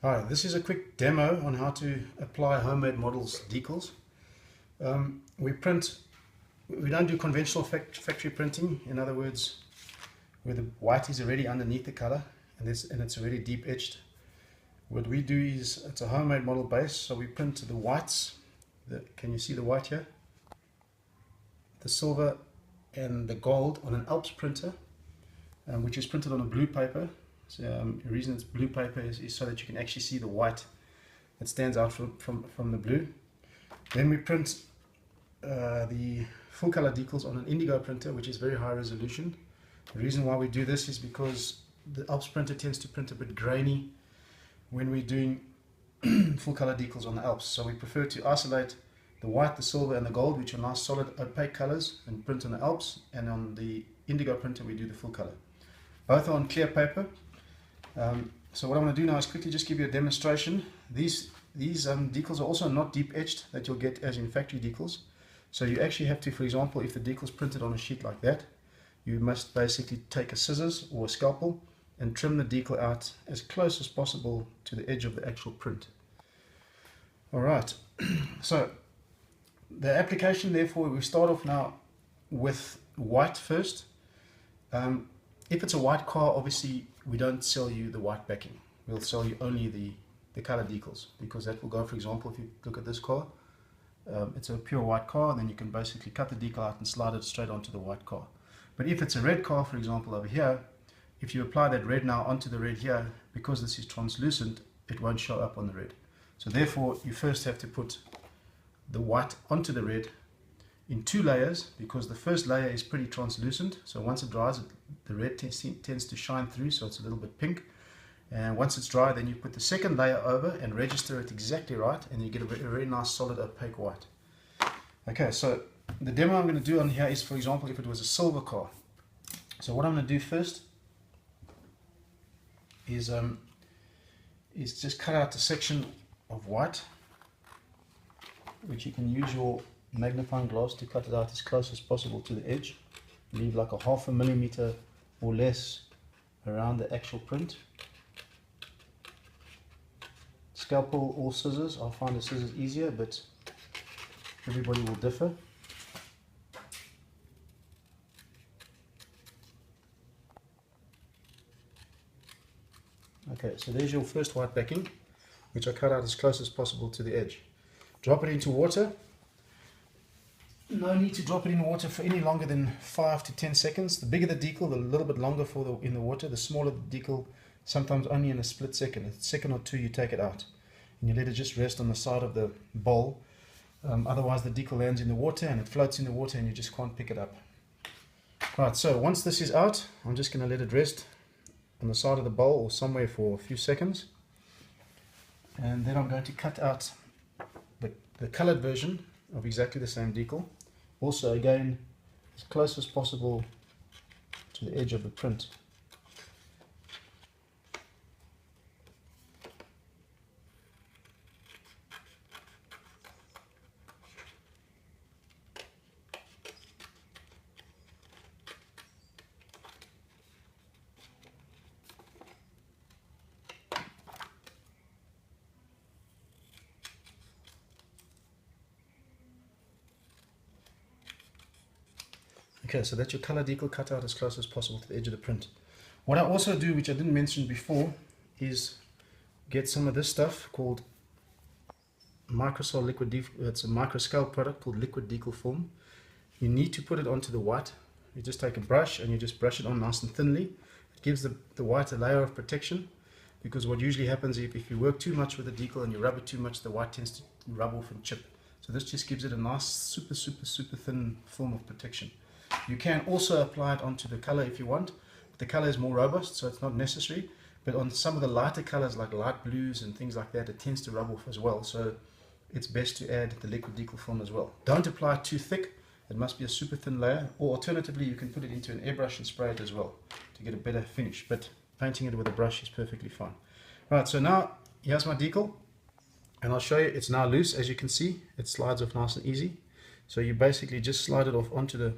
Hi, this is a quick demo on how to apply homemade models decals. We don't do conventional factory printing. In other words, where the white is already underneath the color and it's already deep etched. What we do is, it's a homemade model base, so we print the whites. Can you see the white here? The silver and the gold on an ALPS printer, which is printed on a blue paper. So, the reason it's blue paper is so that you can actually see the white that stands out from the blue. Then we print the full color decals on an indigo printer, which is very high resolution. The reason why we do this is because the ALPS printer tends to print a bit grainy when we're doing full color decals on the ALPS. So we prefer to isolate the white, the silver and the gold, which are nice solid opaque colors, and print on the ALPS, and on the indigo printer we do the full color. Both are on clear paper. So what I'm going to do now is quickly just give you a demonstration. These decals are also not deep etched that you'll get as in factory decals. So you actually have to, for example, if the decal is printed on a sheet like that, you must basically take a scissors or a scalpel and trim the decal out as close as possible to the edge of the actual print. Alright, so the application, therefore, we start off now with white first. If it's a white car, obviously we don't sell you the white backing. We'll sell you only the color decals, because that will go, for example, if you look at this car, it's a pure white car, and then you can basically cut the decal out and slide it straight onto the white car. But if it's a red car, for example, over here, if you apply that red now onto the red here, because this is translucent, it won't show up on the red. So therefore, you first have to put the white onto the red in two layers, because the first layer is pretty translucent. So once it dries, the red tends to shine through, so it's a little bit pink. And once it's dry, then you put the second layer over and register it exactly right, and you get a very nice solid opaque white. Okay, so the demo I'm going to do on here is, for example, if it was a silver car. So what I'm going to do first is just cut out a section of white, which you can use your magnifying glass to cut it out as close as possible to the edge. Leave like a 0.5 millimeter or less around the actual print. Scalpel or scissors, I'll find the scissors easier, but everybody will differ. Okay, so there's your first white backing, which I cut out as close as possible to the edge. Drop it into water. No need to drop it in water for any longer than 5 to 10 seconds. The bigger the decal, the little bit longer in the water. The smaller the decal, sometimes only in a split second. A second or two, you take it out and you let it just rest on the side of the bowl. Otherwise the decal lands in the water and it floats in the water and you just can't pick it up. Right, so once this is out, I'm just going to let it rest on the side of the bowl or somewhere for a few seconds. And then I'm going to cut out the colored version of exactly the same decal. Also, again, as close as possible to the edge of the print. Okay, so that's your color decal cut out as close as possible to the edge of the print. What I also do, which I didn't mention before, is get some of this stuff called microsol liquid it's a microscale product called liquid decal film. You need to put it onto the white. You just take a brush and you just brush it on nice and thinly. It gives the white a layer of protection, because what usually happens if you work too much with the decal and you rub it too much, the white tends to rub off and chip. So this just gives it a nice super thin film of protection. You can also apply it onto the color if you want. The color is more robust, so it's not necessary. But on some of the lighter colors like light blues and things like that, it tends to rub off as well. So it's best to add the liquid decal film as well. Don't apply it too thick. It must be a super thin layer. Or alternatively, you can put it into an airbrush and spray it as well to get a better finish. But painting it with a brush is perfectly fine. Right, so now here's my decal. And I'll show you, it's now loose. As you can see, it slides off nice and easy. So you basically just slide it off onto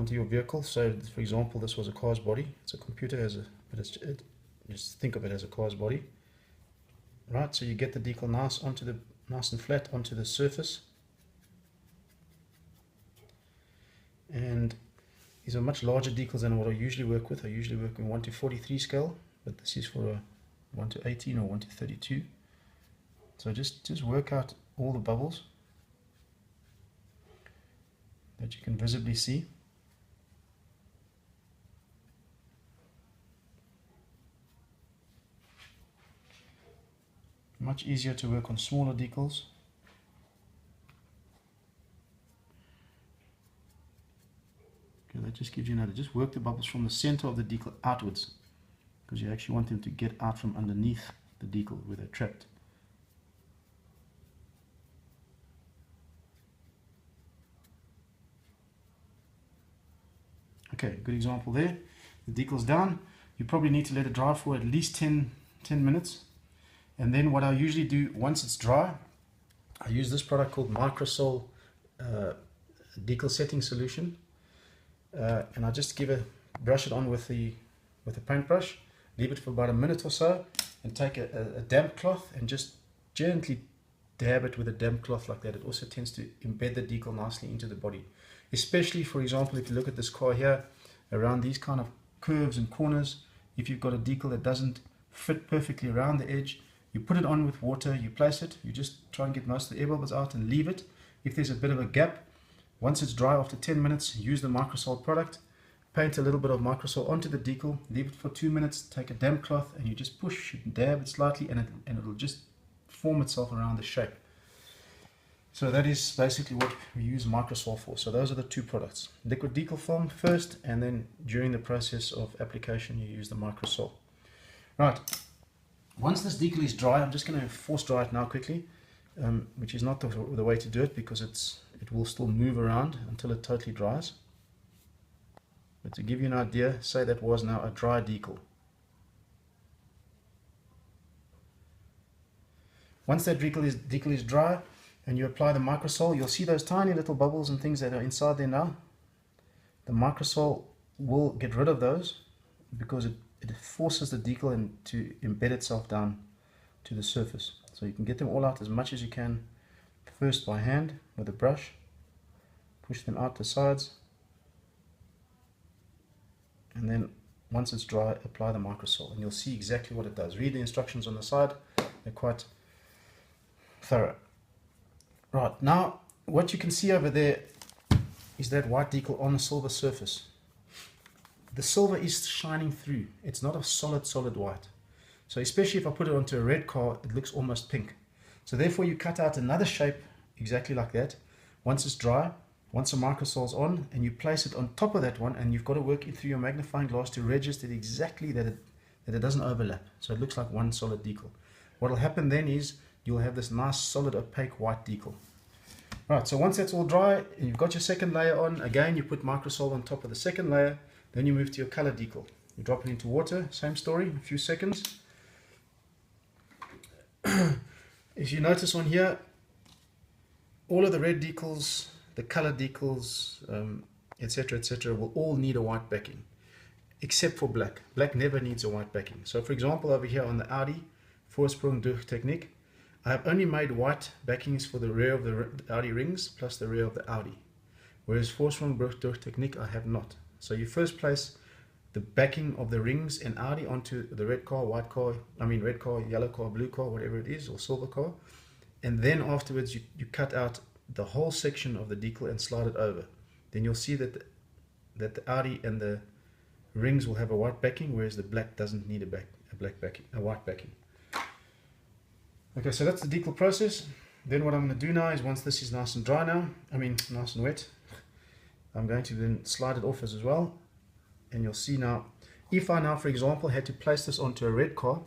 your vehicle. So for example, this was a car's body. It's a computer, but Just think of it as a car's body. Right, so you get the decal nice and flat onto the surface. And these are much larger decals than what I usually work with. I usually work in 1:43 scale, but this is for a 1:18 or 1:32. So just work out all the bubbles that you can visibly see. Much easier to work on smaller decals. Okay, that just gives you another. Just work the bubbles from the center of the decal outwards, because you actually want them to get out from underneath the decal where they're trapped. Okay, good example there. The decal's down. You probably need to let it dry for at least 10 minutes. And then what I usually do once it's dry, I use this product called Microsol decal setting solution. And I just brush it on with the paintbrush, leave it for about a minute or so, and take a damp cloth and just gently dab it with a damp cloth like that. It also tends to embed the decal nicely into the body. Especially, for example, if you look at this car here, around these kind of curves and corners, if you've got a decal that doesn't fit perfectly around the edge, you put it on with water, you place it, you just try and get most of the air bubbles out and leave it. If there's a bit of a gap, once it's dry after 10 minutes, use the Microsol product, paint a little bit of Microsol onto the decal, leave it for 2 minutes, take a damp cloth, and you just push and dab it slightly, and it'll just form itself around the shape. So that is basically what we use Microsol for. So those are the two products. Liquid decal film first, and then during the process of application you use the Microsol. Right, once this decal is dry, I'm just going to force dry it now quickly, which is not the way to do it, because it will still move around until it totally dries. But to give you an idea, say that was now a dry decal. Once that decal is dry, and you apply the Microsol, you'll see those tiny little bubbles and things that are inside there now. The Microsol will get rid of those because it forces the decal to embed itself down to the surface. So you can get them all out as much as you can, first by hand with a brush, push them out the sides, and then once it's dry, apply the Microsol, and you'll see exactly what it does. Read the instructions on the side, they're quite thorough. Right, now what you can see over there is that white decal on a silver surface. The silver is shining through. It's not a solid white. So especially if I put it onto a red car, it looks almost pink. So therefore you cut out another shape exactly like that. Once it's dry, once the Microsol's on, and you place it on top of that one, and you've got to work it through your magnifying glass to register exactly that it doesn't overlap. So it looks like one solid decal. What will happen then is you'll have this nice solid opaque white decal. Right, so once that's all dry and you've got your second layer on, again you put Microsol on top of the second layer, then you move to your color decal. You drop it into water, same story, a few seconds. If you notice on here, all of the red decals, the color decals, etc., will all need a white backing, except for black. Black never needs a white backing. So for example, over here on the Audi Vorsprung durch Technik, I have only made white backings for the rear of the Audi rings plus the rear of the Audi, whereas Vorsprung durch Technik I have not. So you first place the backing of the rings in Audi onto the red car, red car, yellow car, blue car, whatever it is, or silver car, and then afterwards you cut out the whole section of the decal and slide it over. Then you'll see that the Audi and the rings will have a white backing, whereas the black doesn't need a white backing. Okay, so that's the decal process. Then what I'm going to do now is, once this is nice and dry now, nice and wet, I'm going to then slide it off as well. And you'll see now, if I now, for example, had to place this onto a red car,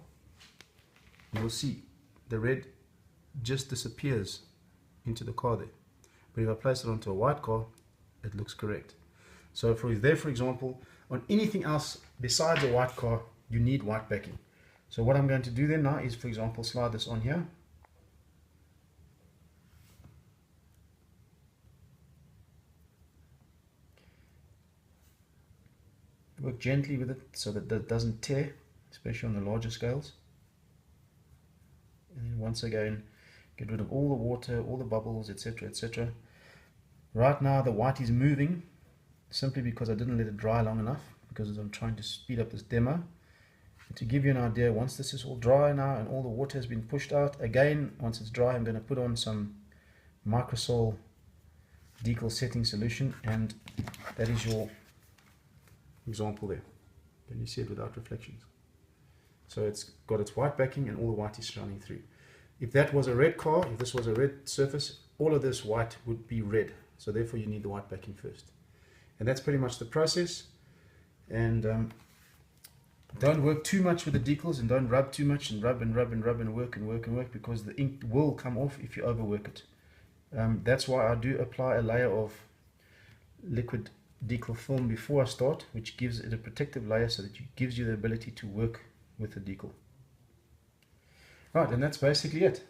you'll see the red just disappears into the car there. But if I place it onto a white car, it looks correct. So for example, on anything else besides a white car, you need white backing. So what I'm going to do then now is, for example, slide this on here. Work gently with it so that it doesn't tear, especially on the larger scales. And then once again, get rid of all the water, all the bubbles, etc., etc. Right now the white is moving simply because I didn't let it dry long enough, because I'm trying to speed up this demo. And to give you an idea, once this is all dry now and all the water has been pushed out, again, once it's dry, I'm going to put on some microsol decal setting solution, and that is your example there. Can you see it without reflections? So it's got its white backing and all the white is shining through. If that was a red car, if this was a red surface, all of this white would be red. So therefore you need the white backing first. And that's pretty much the process. And don't work too much with the decals, and don't rub too much and rub and rub and rub and work and work and work, because the ink will come off if you overwork it. That's why I do apply a layer of liquid decal film before I start, which gives it a protective layer so that it gives you the ability to work with the decal. Right, and that's basically it.